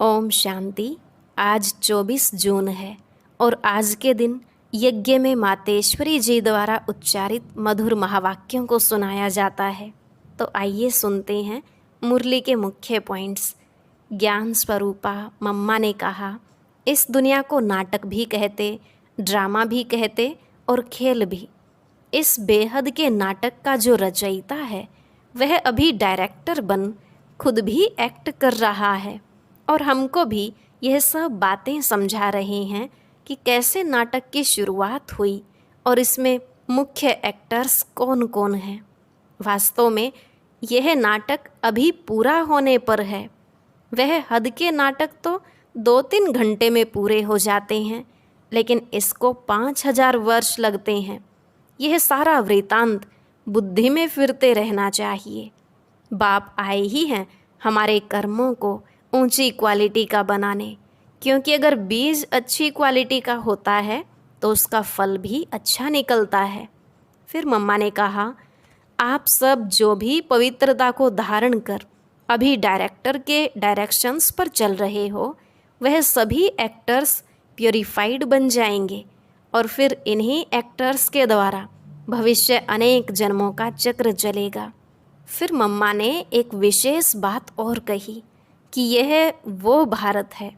ओम शांति। आज 24 जून है और आज के दिन यज्ञ में मातेश्वरी जी द्वारा उच्चारित मधुर महावाक्यों को सुनाया जाता है। तो आइए सुनते हैं मुरली के मुख्य पॉइंट्स। ज्ञान स्वरूपा मम्मा ने कहा, इस दुनिया को नाटक भी कहते, ड्रामा भी कहते और खेल भी। इस बेहद के नाटक का जो रचयिता है वह अभी डायरेक्टर बन खुद भी एक्ट कर रहा है और हमको भी यह सब बातें समझा रहे हैं कि कैसे नाटक की शुरुआत हुई और इसमें मुख्य एक्टर्स कौन कौन हैं। वास्तव में यह नाटक अभी पूरा होने पर है। वह हद के नाटक तो 2-3 घंटे में पूरे हो जाते हैं, लेकिन इसको 5000 वर्ष लगते हैं। यह सारा वृतांत बुद्धि में फिरते रहना चाहिए। बाप आए ही हैं हमारे कर्मों को ऊंची क्वालिटी का बनाने, क्योंकि अगर बीज अच्छी क्वालिटी का होता है तो उसका फल भी अच्छा निकलता है। फिर मम्मा ने कहा, आप सब जो भी पवित्रता को धारण कर अभी डायरेक्टर के डायरेक्शंस पर चल रहे हो, वह सभी एक्टर्स प्योरीफाइड बन जाएंगे और फिर इन्हीं एक्टर्स के द्वारा भविष्य अनेक जन्मों का चक्र चलेगा। फिर मम्मा ने एक विशेष बात और कही कि यह वो भारत है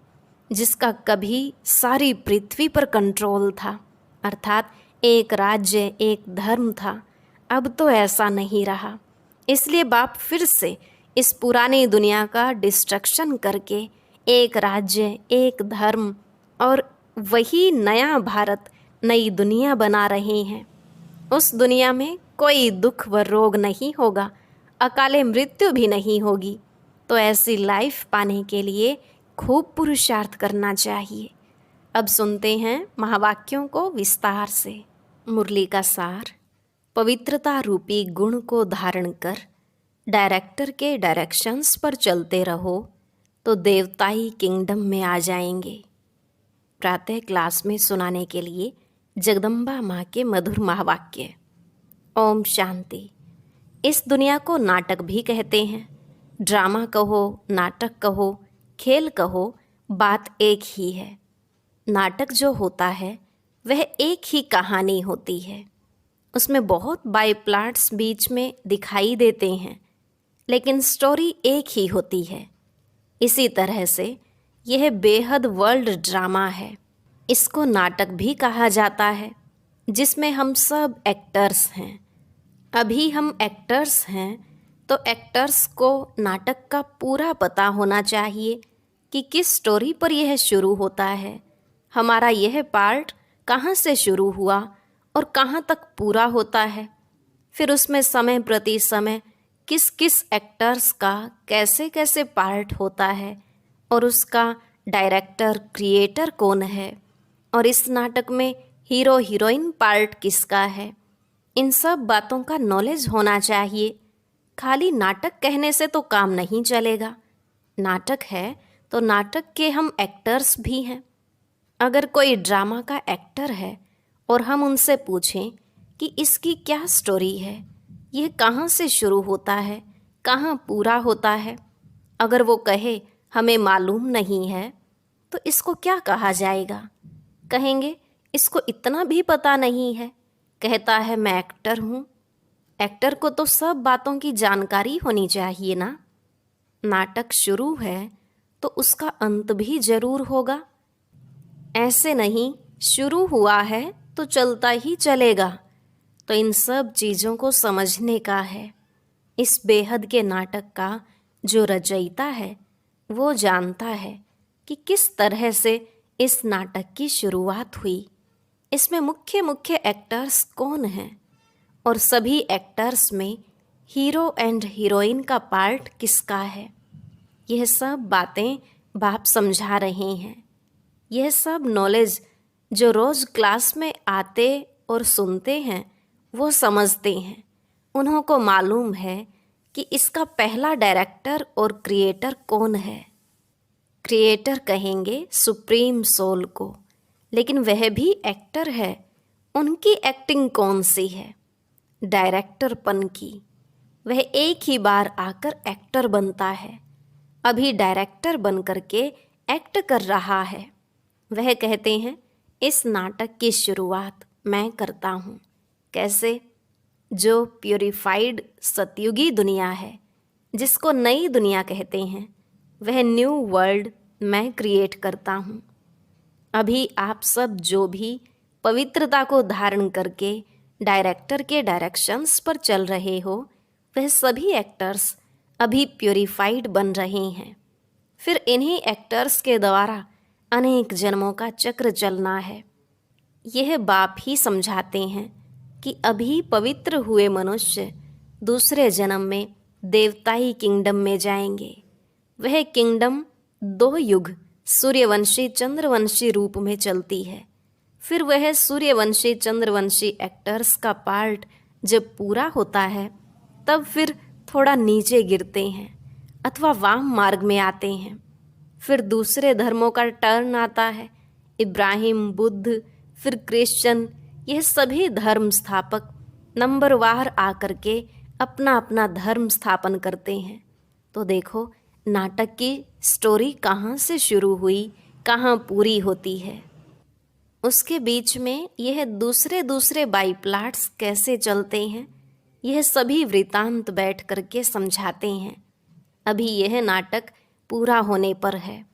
जिसका कभी सारी पृथ्वी पर कंट्रोल था, अर्थात एक राज्य एक धर्म था। अब तो ऐसा नहीं रहा। इसलिए बाप फिर से इस पुरानी दुनिया का डिस्ट्रक्शन करके एक राज्य एक धर्म और वही नया भारत नई दुनिया बना रहे हैं। उस दुनिया में कोई दुख व रोग नहीं होगा, अकाले मृत्यु भी नहीं होगी। तो ऐसी लाइफ पाने के लिए खूब पुरुषार्थ करना चाहिए। अब सुनते हैं महावाक्यों को विस्तार से। मुरली का सार। पवित्रता रूपी गुण को धारण कर डायरेक्टर के डायरेक्शंस पर चलते रहो तो देवताई किंगडम में आ जाएंगे। प्रातः क्लास में सुनाने के लिए जगदम्बा माँ के मधुर महावाक्य। ओम शांति। इस दुनिया को नाटक भी कहते हैं। ड्रामा कहो, नाटक कहो, खेल कहो, बात एक ही है। नाटक जो होता है वह एक ही कहानी होती है। उसमें बहुत बाय प्लॉट्स बीच में दिखाई देते हैं, लेकिन स्टोरी एक ही होती है। इसी तरह से यह बेहद वर्ल्ड ड्रामा है। इसको नाटक भी कहा जाता है, जिसमें हम सब एक्टर्स हैं। अभी हम एक्टर्स हैं तो एक्टर्स को नाटक का पूरा पता होना चाहिए कि किस स्टोरी पर यह शुरू होता है, हमारा यह पार्ट कहाँ से शुरू हुआ और कहाँ तक पूरा होता है। फिर उसमें समय प्रति समय किस किस एक्टर्स का कैसे कैसे पार्ट होता है और उसका डायरेक्टर क्रिएटर कौन है और इस नाटक में हीरो हीरोइन पार्ट किसका है। इन सब बातों का नॉलेज होना चाहिए। खाली नाटक कहने से तो काम नहीं चलेगा। नाटक है तो नाटक के हम एक्टर्स भी हैं। अगर कोई ड्रामा का एक्टर है और हम उनसे पूछें कि इसकी क्या स्टोरी है, यह कहाँ से शुरू होता है, कहाँ पूरा होता है, अगर वो कहे हमें मालूम नहीं है, तो इसको क्या कहा जाएगा? कहेंगे इसको इतना भी पता नहीं है, कहता है मैं एक्टर हूँ। एक्टर को तो सब बातों की जानकारी होनी चाहिए ना। नाटक शुरू है तो उसका अंत भी जरूर होगा। ऐसे नहीं शुरू हुआ है तो चलता ही चलेगा। तो इन सब चीज़ों को समझने का है। इस बेहद के नाटक का जो रचयिता है वो जानता है कि किस तरह से इस नाटक की शुरुआत हुई, इसमें मुख्य मुख्य एक्टर्स कौन हैं और सभी एक्टर्स में हीरो एंड हीरोइन का पार्ट किसका है। यह सब बातें बाप समझा रहे हैं। यह सब नॉलेज जो रोज़ क्लास में आते और सुनते हैं वो समझते हैं। उन्हों को मालूम है कि इसका पहला डायरेक्टर और क्रिएटर कौन है। क्रिएटर कहेंगे सुप्रीम सोल को, लेकिन वह भी एक्टर है। उनकी एक्टिंग कौन सी है? डायरेक्टरपन की। वह एक ही बार आकर एक्टर बनता है। अभी डायरेक्टर बन करके एक्ट कर रहा है। वह कहते हैं इस नाटक की शुरुआत मैं करता हूँ। कैसे? जो प्योरीफाइड सतयुगी दुनिया है, जिसको नई दुनिया कहते हैं, वह न्यू वर्ल्ड मैं क्रिएट करता हूँ। अभी आप सब जो भी पवित्रता को धारण करके डायरेक्टर के डायरेक्शंस पर चल रहे हो, वह सभी एक्टर्स अभी प्योरीफाइड बन रहे हैं। फिर इन्हीं एक्टर्स के द्वारा अनेक जन्मों का चक्र चलना है। यह बाप ही समझाते हैं कि अभी पवित्र हुए मनुष्य दूसरे जन्म में देवताई किंगडम में जाएंगे। वह किंगडम 2 युग सूर्यवंशी चंद्रवंशी रूप में चलती है। फिर वह सूर्यवंशी चंद्रवंशी एक्टर्स का पार्ट जब पूरा होता है, तब फिर थोड़ा नीचे गिरते हैं अथवा वाम मार्ग में आते हैं। फिर दूसरे धर्मों का टर्न आता है। इब्राहिम, बुद्ध, फिर क्रिश्चियन, यह सभी धर्म स्थापक नंबरवार आकर के अपना अपना धर्म स्थापन करते हैं। तो देखो नाटक की स्टोरी कहाँ से शुरू हुई, कहाँ पूरी होती है। उसके बीच में यह दूसरे दूसरे बाई प्लाट्स कैसे चलते हैं, यह सभी वृतांत बैठ करके समझाते हैं। अभी यह नाटक पूरा होने पर है।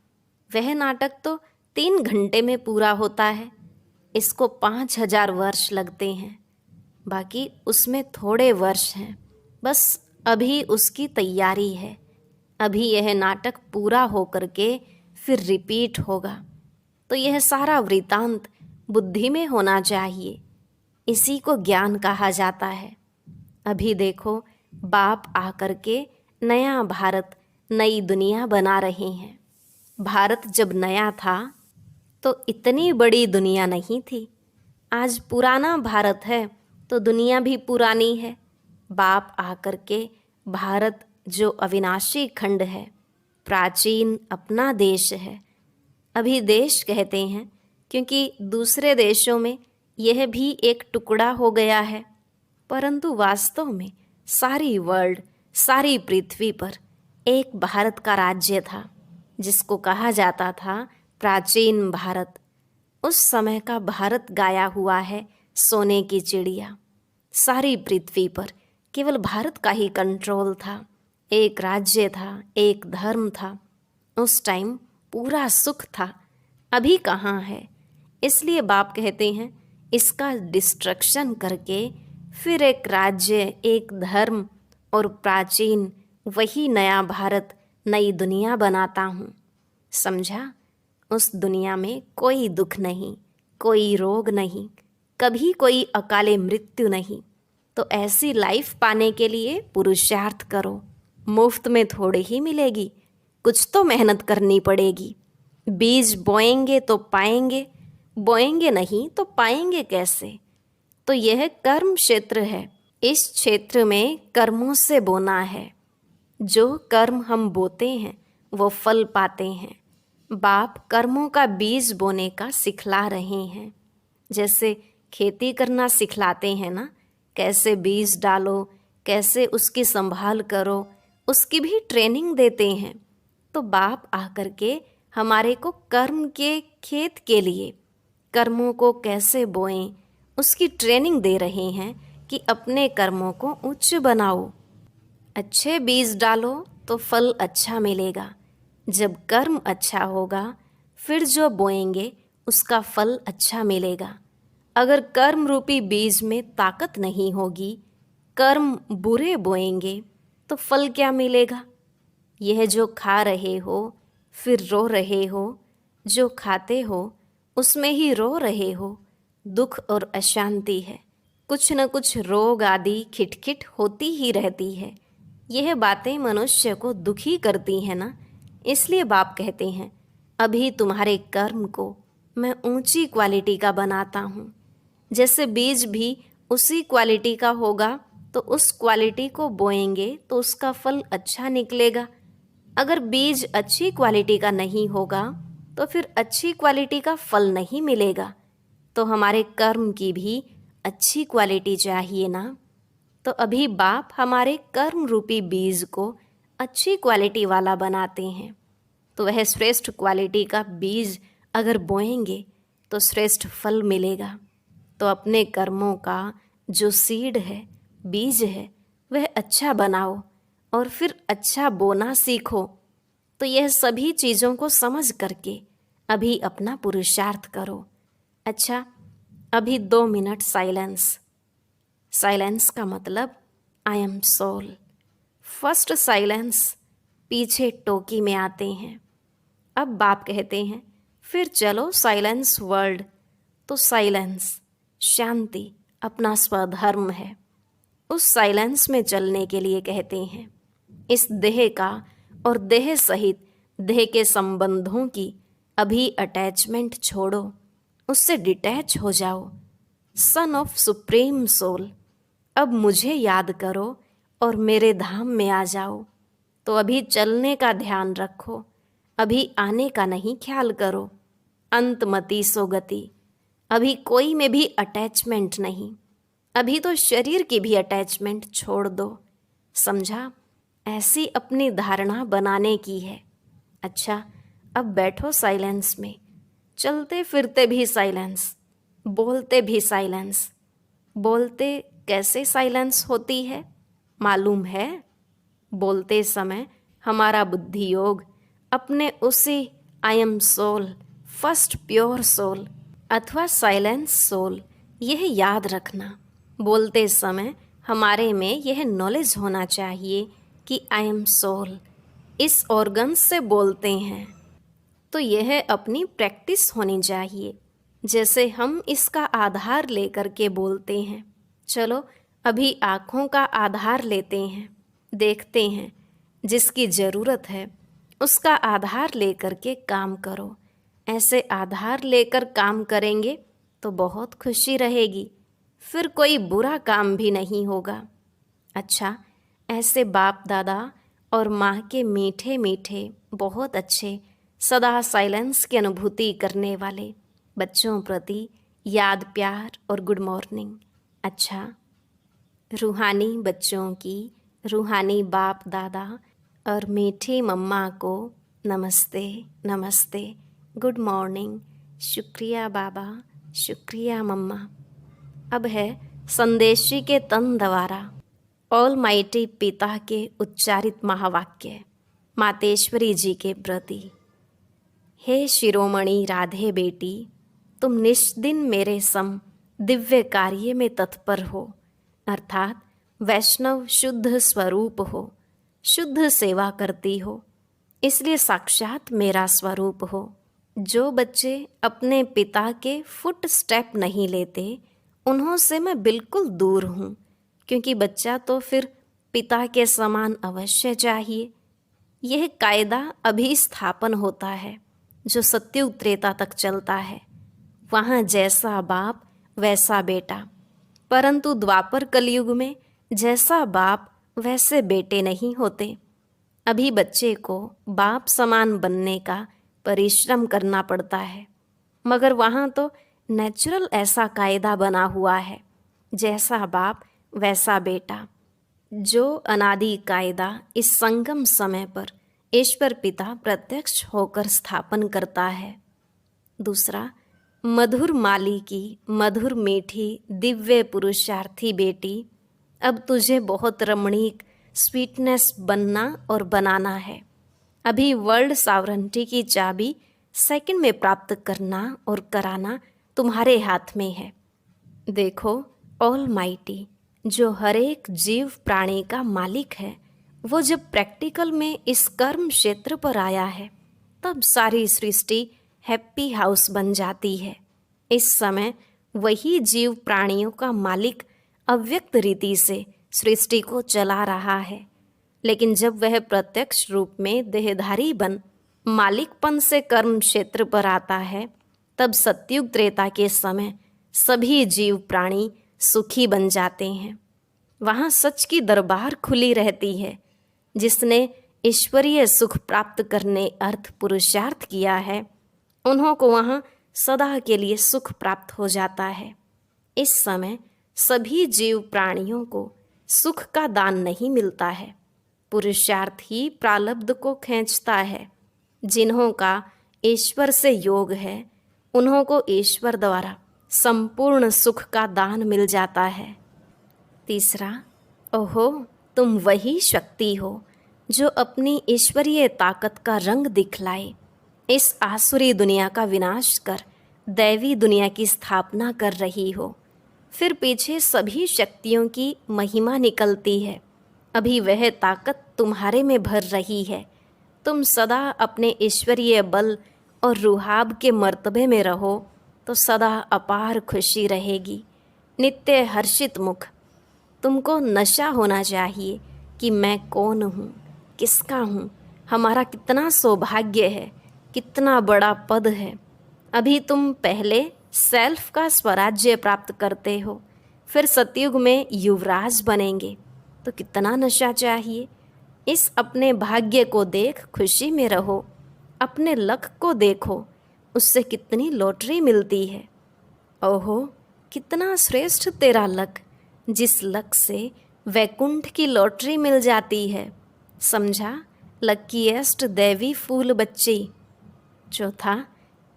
वह नाटक तो 3 घंटे में पूरा होता है, इसको 5000 वर्ष लगते हैं। बाकी उसमें थोड़े वर्ष हैं, बस अभी उसकी तैयारी है। अभी यह नाटक पूरा होकर के फिर रिपीट होगा। तो यह सारा वृतांत बुद्धि में होना चाहिए। इसी को ज्ञान कहा जाता है। अभी देखो बाप आकर के नया भारत, नई दुनिया बना रहे हैं। भारत जब नया था तो इतनी बड़ी दुनिया नहीं थी। आज पुराना भारत है तो दुनिया भी पुरानी है। बाप आकर के भारत जो अविनाशी खंड है, प्राचीन अपना देश है। अभी देश कहते हैं क्योंकि दूसरे देशों में यह भी एक टुकड़ा हो गया है, परंतु वास्तव में सारी वर्ल्ड, सारी पृथ्वी पर एक भारत का राज्य था, जिसको कहा जाता था प्राचीन भारत। उस समय का भारत गाया हुआ है सोने की चिड़िया। सारी पृथ्वी पर केवल भारत का ही कंट्रोल था। एक राज्य था, एक धर्म था। उस टाइम पूरा सुख था। अभी कहाँ है? इसलिए बाप कहते हैं इसका डिस्ट्रक्शन करके फिर एक राज्य, एक धर्म और प्राचीन वही नया भारत, नई दुनिया बनाता हूँ। समझा? उस दुनिया में कोई दुख नहीं, कोई रोग नहीं, कभी कोई अकाले मृत्यु नहीं। तो ऐसी लाइफ पाने के लिए पुरुषार्थ करो। मुफ्त में थोड़ी ही मिलेगी, कुछ तो मेहनत करनी पड़ेगी। बीज बोएंगे तो पाएंगे, बोएंगे नहीं तो पाएंगे कैसे? तो यह कर्म क्षेत्र है। इस क्षेत्र में कर्मों से बोना है। जो कर्म हम बोते हैं वो फल पाते हैं। बाप कर्मों का बीज बोने का सिखला रहे हैं। जैसे खेती करना सिखलाते हैं ना, कैसे बीज डालो, कैसे उसकी संभाल करो, उसकी भी ट्रेनिंग देते हैं। तो बाप आकर के हमारे को कर्म के खेत के लिए कर्मों को कैसे बोएं, उसकी ट्रेनिंग दे रहे हैं कि अपने कर्मों को उच्च बनाओ। अच्छे बीज डालो तो फल अच्छा मिलेगा। जब कर्म अच्छा होगा, फिर जो बोएंगे उसका फल अच्छा मिलेगा। अगर कर्म रूपी बीज में ताकत नहीं होगी, कर्म बुरे बोएंगे तो फल क्या मिलेगा? यह जो खा रहे हो फिर रो रहे हो, जो खाते हो उसमें ही रो रहे हो, दुख और अशांति है। कुछ न कुछ रोग आदि खिटखिट होती ही रहती है। यह बातें मनुष्य को दुखी करती हैं ना। इसलिए बाप कहते हैं अभी तुम्हारे कर्म को मैं ऊंची क्वालिटी का बनाता हूँ। जैसे बीज भी उसी क्वालिटी का होगा तो उस क्वालिटी को बोएंगे तो उसका फल अच्छा निकलेगा। अगर बीज अच्छी क्वालिटी का नहीं होगा तो फिर अच्छी क्वालिटी का फल नहीं मिलेगा। तो हमारे कर्म की भी अच्छी क्वालिटी चाहिए ना। तो अभी बाप हमारे कर्म रूपी बीज को अच्छी क्वालिटी वाला बनाते हैं। तो वह श्रेष्ठ क्वालिटी का बीज अगर बोएंगे तो श्रेष्ठ फल मिलेगा। तो अपने कर्मों का जो सीड है, बीज है, वह अच्छा बनाओ और फिर अच्छा बोना सीखो। तो यह सभी चीज़ों को समझ करके अभी अपना पुरुषार्थ करो। अच्छा, अभी 2 मिनट साइलेंस। साइलेंस का मतलब I am soul. First silence पीछे टोकी में आते हैं। अब बाप कहते हैं फिर चलो साइलेंस वर्ल्ड। तो साइलेंस, शांति अपना स्वधर्म है। उस साइलेंस में चलने के लिए कहते हैं इस देह का और देह सहित देह के संबंधों की अभी अटैचमेंट छोड़ो, उससे डिटैच हो जाओ। सन ऑफ सुप्रीम सोल, अब मुझे याद करो और मेरे धाम में आ जाओ। तो अभी चलने का ध्यान रखो, अभी आने का नहीं ख्याल करो। अंतमति सो गति, अभी कोई में भी अटैचमेंट नहीं। अभी तो शरीर की भी अटैचमेंट छोड़ दो। समझा? ऐसी अपनी धारणा बनाने की है। अच्छा, अब बैठो साइलेंस में। चलते फिरते भी साइलेंस, बोलते भी साइलेंस। बोलते कैसे साइलेंस होती है मालूम है? बोलते समय हमारा बुद्धि योग अपने उसी I am soul, first pure soul अथवा साइलेंस सोल, यह याद रखना। बोलते समय हमारे में यह नॉलेज होना चाहिए कि आई एम सोल, इस ऑर्गन से बोलते हैं। तो यह अपनी प्रैक्टिस होनी चाहिए, जैसे हम इसका आधार लेकर के बोलते हैं। चलो अभी आँखों का आधार लेते हैं, देखते हैं, जिसकी ज़रूरत है उसका आधार लेकर के काम करो। ऐसे आधार लेकर काम करेंगे तो बहुत खुशी रहेगी, फिर कोई बुरा काम भी नहीं होगा। अच्छा, ऐसे बाप दादा और माँ के मीठे मीठे बहुत अच्छे सदा साइलेंस की अनुभूति करने वाले बच्चों प्रति याद, प्यार और गुड मॉर्निंग। अच्छा, रूहानी बच्चों की रूहानी बाप दादा और मीठी मम्मा को नमस्ते नमस्ते, गुड मॉर्निंग, शुक्रिया बाबा, शुक्रिया मम्मा। अब है संदेशी के तन द्वारा ऑल माइटी पिता के उच्चारित महावाक्य मातेश्वरी जी के प्रति। हे शिरोमणि राधे बेटी, तुम निष्दिन मेरे सम दिव्य कार्य में तत्पर हो, अर्थात वैष्णव शुद्ध स्वरूप हो, शुद्ध सेवा करती हो, इसलिए साक्षात मेरा स्वरूप हो। जो बच्चे अपने पिता के फुट स्टेप नहीं लेते उन्हों से मैं बिल्कुल दूर हूँ, क्योंकि बच्चा तो फिर पिता के समान अवश्य चाहिए। यह कायदा अभी स्थापन होता है जो सत्युग त्रेता तक चलता है। वहाँ जैसा बाप वैसा बेटा, परंतु द्वापर कलयुग में जैसा बाप वैसे बेटे नहीं होते। अभी बच्चे को बाप समान बनने का परिश्रम करना पड़ता है, मगर वहाँ तो नेचुरल ऐसा कायदा बना हुआ है, जैसा बाप वैसा बेटा। जो अनादि कायदा इस संगम समय पर ईश्वर पिता प्रत्यक्ष होकर स्थापन करता है। दूसरा, मधुर माली की मधुर मीठी दिव्य पुरुषार्थी बेटी, अब तुझे बहुत रमणीक स्वीटनेस बनना और बनाना है। अभी वर्ल्ड सॉवरेंटी की चाबी सेकंड में प्राप्त करना और कराना तुम्हारे हाथ में है। देखो, ऑल माइटी जो हर एक जीव प्राणी का मालिक है, वो जब प्रैक्टिकल में इस कर्म क्षेत्र पर आया है तब सारी सृष्टि हैप्पी हाउस बन जाती है। इस समय वही जीव प्राणियों का मालिक अव्यक्त रीति से सृष्टि को चला रहा है, लेकिन जब वह प्रत्यक्ष रूप में देहधारी बन मालिकपन से कर्म क्षेत्र पर आता है, तब सत्युग त्रेता के समय सभी जीव प्राणी सुखी बन जाते हैं। वहाँ सच की दरबार खुली रहती है। जिसने ईश्वरीय सुख प्राप्त करने अर्थ पुरुषार्थ किया है, उन्हों को वहाँ सदा के लिए सुख प्राप्त हो जाता है। इस समय सभी जीव प्राणियों को सुख का दान नहीं मिलता है, पुरुषार्थ ही प्रारब्ध को खींचता है। जिन्हों का ईश्वर से योग है, उन्हों को ईश्वर द्वारा संपूर्ण सुख का दान मिल जाता है। तीसरा, ओहो, तुम वही शक्ति हो जो अपनी ईश्वरीय ताकत का रंग दिखलाए इस आसुरी दुनिया का विनाश कर दैवी दुनिया की स्थापना कर रही हो। फिर पीछे सभी शक्तियों की महिमा निकलती है। अभी वह ताकत तुम्हारे में भर रही है। तुम सदा अपने ईश्वरीय बल और रुहाब के मर्तबे में रहो तो सदा अपार खुशी रहेगी, नित्य हर्षित मुख। तुमको नशा होना चाहिए कि मैं कौन हूँ, किसका हूँ, हमारा कितना सौभाग्य है, कितना बड़ा पद है। अभी तुम पहले सेल्फ का स्वराज्य प्राप्त करते हो, फिर सतयुग में युवराज बनेंगे, तो कितना नशा चाहिए। इस अपने भाग्य को देख खुशी में रहो। अपने लक को देखो, उससे कितनी लॉटरी मिलती है। ओहो, कितना श्रेष्ठ तेरा लक, जिस लक से वैकुंठ की लॉटरी मिल जाती है। समझा, लकीएस्ट दैवी फूल बच्ची। चौथा,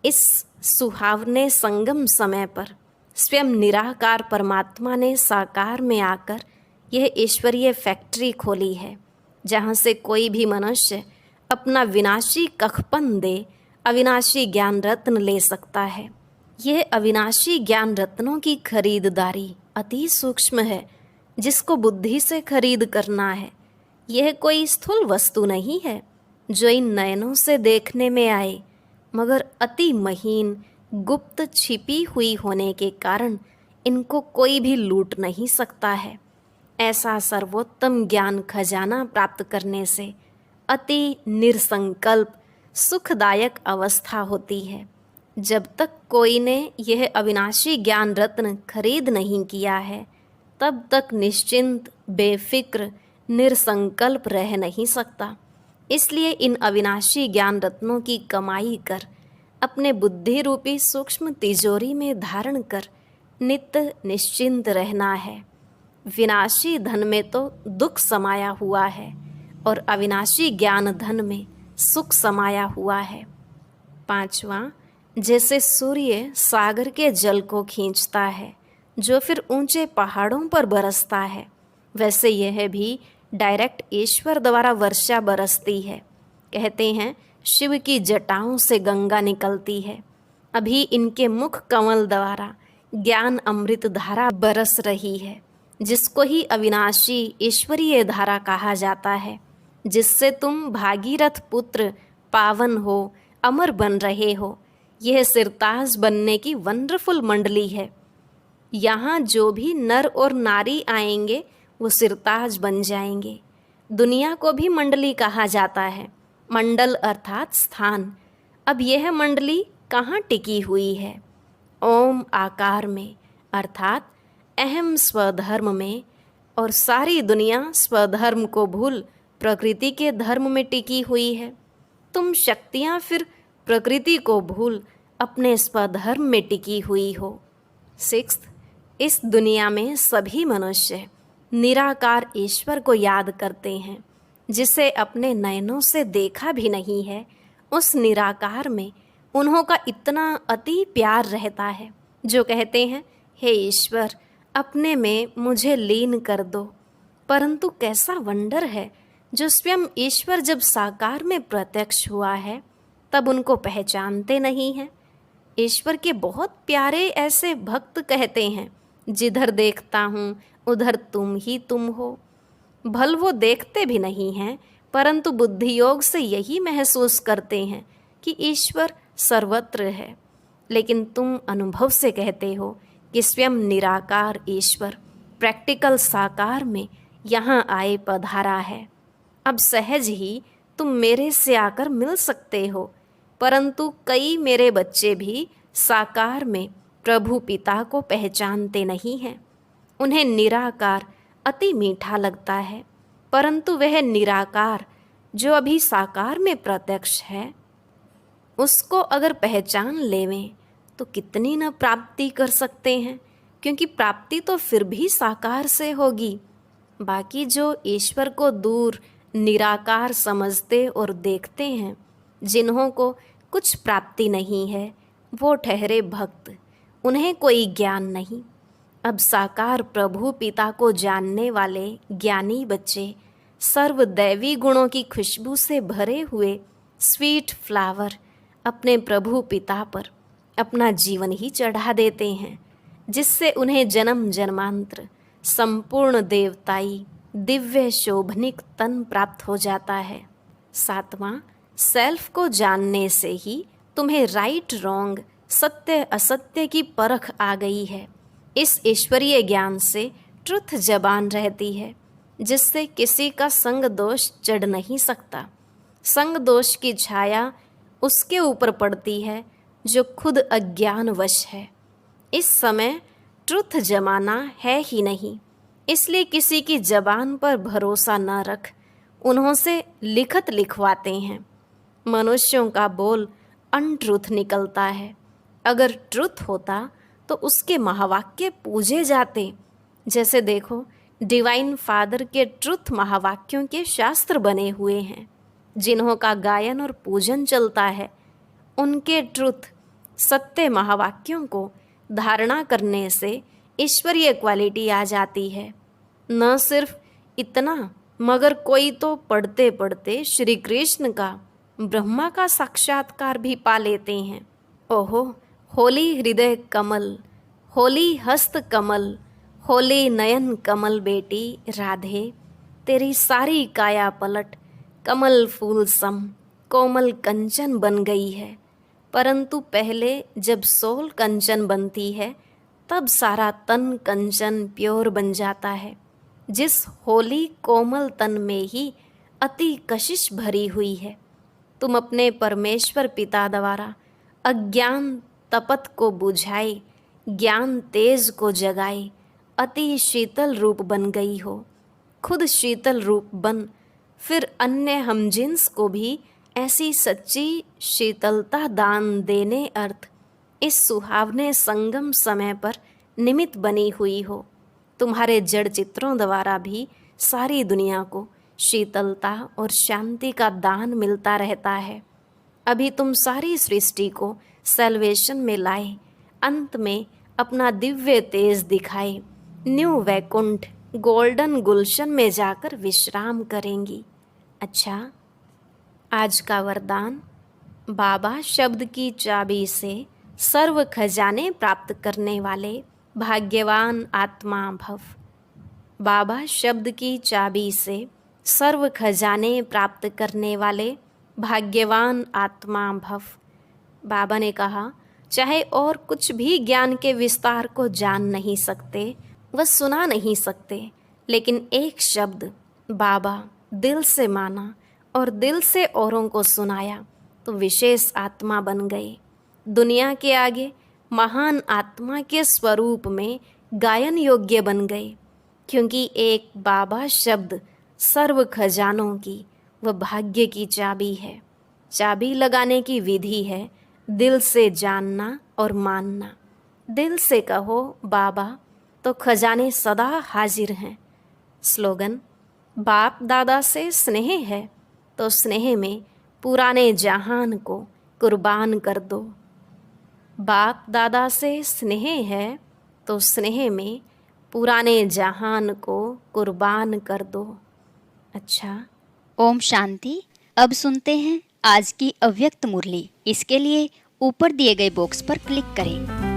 इस सुहावने संगम समय पर स्वयं निराकार परमात्मा ने साकार में आकर यह ईश्वरीय फैक्ट्री खोली है, जहाँ से कोई भी मनुष्य अपना विनाशी कखपन दे अविनाशी ज्ञान रत्न ले सकता है। यह अविनाशी ज्ञान रत्नों की खरीददारी अति सूक्ष्म है, जिसको बुद्धि से खरीद करना है। यह कोई स्थूल वस्तु नहीं है जो इन नयनों से देखने में आए, मगर अति महीन गुप्त छिपी हुई होने के कारण इनको कोई भी लूट नहीं सकता है। ऐसा सर्वोत्तम ज्ञान खजाना प्राप्त करने से अति निरसंकल्प सुखदायक अवस्था होती है। जब तक कोई ने यह अविनाशी ज्ञान रत्न खरीद नहीं किया है, तब तक निश्चिंत, बेफिक्र, निरसंकल्प रह नहीं सकता। इसलिए इन अविनाशी ज्ञान रत्नों की कमाई कर अपने बुद्धि रूपी सूक्ष्म तिजोरी में धारण कर नित्य निश्चिंत रहना है। विनाशी धन में तो दुख समाया हुआ है और अविनाशी ज्ञान धन में सुख समाया हुआ है। पांचवा, जैसे सूर्य सागर के जल को खींचता है जो फिर ऊंचे पहाड़ों पर बरसता है, वैसे यह भी डायरेक्ट ईश्वर द्वारा वर्षा बरसती है। कहते हैं शिव की जटाओं से गंगा निकलती है। अभी इनके मुख कमल द्वारा ज्ञान अमृत धारा बरस रही है, जिसको ही अविनाशी ईश्वरीय धारा कहा जाता है, जिससे तुम भागीरथ पुत्र पावन हो, अमर बन रहे हो। यह सिरताज बनने की वंडरफुल मंडली है। यहाँ जो भी नर और नारी आएंगे वो सिरताज बन जाएंगे। दुनिया को भी मंडली कहा जाता है, मंडल अर्थात स्थान। अब यह मंडली कहाँ टिकी हुई है? ओम आकार में अर्थात अहम स्वधर्म में, और सारी दुनिया स्वधर्म को भूल प्रकृति के धर्म में टिकी हुई है। तुम शक्तियाँ फिर प्रकृति को भूल अपने स्वधर्म में टिकी हुई हो। सिक्स्थ, इस दुनिया में सभी मनुष्य निराकार ईश्वर को याद करते हैं, जिसे अपने नयनों से देखा भी नहीं है। उस निराकार में उन्हों का इतना अति प्यार रहता है जो कहते हैं, हे ईश्वर, अपने में मुझे लीन कर दो। परंतु कैसा वंडर है जो स्वयं ईश्वर जब साकार में प्रत्यक्ष हुआ है तब उनको पहचानते नहीं हैं। ईश्वर के बहुत प्यारे ऐसे भक्त कहते हैं, जिधर देखता हूँ उधर तुम ही तुम हो। भल वो देखते भी नहीं हैं, परंतु बुद्धि योग से यही महसूस करते हैं कि ईश्वर सर्वत्र है। लेकिन तुम अनुभव से कहते हो कि स्वयं निराकार ईश्वर प्रैक्टिकल साकार में यहाँ आए पधारा है। अब सहज ही तुम मेरे से आकर मिल सकते हो, परंतु कई मेरे बच्चे भी साकार में प्रभु पिता को पहचानते नहीं हैं। उन्हें निराकार अति मीठा लगता है, परंतु वह निराकार जो अभी साकार में प्रत्यक्ष है, उसको अगर पहचान लेवें तो कितनी न प्राप्ति कर सकते हैं, क्योंकि प्राप्ति तो फिर भी साकार से होगी। बाकी जो ईश्वर को दूर निराकार समझते और देखते हैं, जिन्हों को कुछ प्राप्ति नहीं है वो ठहरे भक्त, उन्हें कोई ज्ञान नहीं। अब साकार प्रभु पिता को जानने वाले ज्ञानी बच्चे सर्व दैवी गुणों की खुशबू से भरे हुए स्वीट फ्लावर अपने प्रभु पिता पर अपना जीवन ही चढ़ा देते हैं, जिससे उन्हें जन्म जन्मांतर संपूर्ण देवताई दिव्य शोभनिक तन प्राप्त हो जाता है। 7वां, सेल्फ को जानने से ही तुम्हें राइट रॉन्ग, सत्य असत्य की परख आ गई है। इस ईश्वरीय ज्ञान से ट्रुथ जबान रहती है, जिससे किसी का संग दोष चढ़ नहीं सकता। संग दोष की छाया उसके ऊपर पड़ती है जो खुद अज्ञानवश है। इस समय ट्रुथ जमाना है ही नहीं, इसलिए किसी की जबान पर भरोसा न रख, उन्हों से लिखत लिखवाते हैं। मनुष्यों का बोल अनट्रुथ निकलता है। अगर ट्रुथ होता तो उसके महावाक्य पूजे जाते। जैसे देखो, डिवाइन फादर के ट्रुथ महावाक्यों के शास्त्र बने हुए हैं, जिन्हों का गायन और पूजन चलता है। उनके ट्रुथ सत्य महावाक्यों को धारणा करने से ईश्वरीय क्वालिटी आ जाती है। न सिर्फ इतना, मगर कोई तो पढ़ते पढ़ते श्री कृष्ण का, ब्रह्मा का साक्षात्कार भी पा लेते हैं। ओहो, होली हृदय कमल, होली हस्त कमल, होली नयन कमल बेटी राधे, तेरी सारी काया पलट कमल फूल सम कोमल कंचन बन गई है। परंतु पहले जब सोल कंचन बनती है, तब सारा तन कंचन प्योर बन जाता है। जिस होली कोमल तन में ही अति कशिश भरी हुई है। तुम अपने परमेश्वर पिता द्वारा अज्ञान तपत को बुझाए, ज्ञान तेज को जगाए, अति शीतल रूप बन गई हो। खुद शीतल रूप बन, फिर अन्य हमजिन्स को भी ऐसी सच्ची शीतलता दान देने अर्थ इस सुहावने संगम समय पर निमित्त बनी हुई हो। तुम्हारे जड़ चित्रों द्वारा भी सारी दुनिया को शीतलता और शांति का दान मिलता रहता है। अभी तुम सारी सृष्टि को सैल्वेशन में लाए, अंत में अपना दिव्य तेज दिखाए, न्यू वैकुंठ गोल्डन गुलशन में जाकर विश्राम करेंगी। अच्छा, आज का वरदान, बाबा शब्द की चाबी से सर्व खजाने प्राप्त करने वाले भाग्यवान आत्मा भव। बाबा शब्द की चाबी से सर्व खजाने प्राप्त करने वाले भाग्यवान आत्मा भव। बाबा ने कहा, चाहे और कुछ भी ज्ञान के विस्तार को जान नहीं सकते, वह सुना नहीं सकते, लेकिन एक शब्द बाबा दिल से माना और दिल से औरों को सुनाया तो विशेष आत्मा बन गए। दुनिया के आगे महान आत्मा के स्वरूप में गायन योग्य बन गए, क्योंकि एक बाबा शब्द सर्व खजानों की वह भाग्य की चाबी है। चाबी लगाने की विधि है दिल से जानना और मानना। दिल से कहो बाबा तो खजाने सदा हाजिर हैं। स्लोगन, बाप दादा से स्नेह है तो स्नेह में पुराने जहान को कुर्बान कर दो। बाप दादा से स्नेह है तो स्नेह में पुराने जहान को कुर्बान कर दो। अच्छा, ओम शांति। अब सुनते हैं आज की अव्यक्त मुरली। इसके लिए ऊपर दिए गए बॉक्स पर क्लिक करें।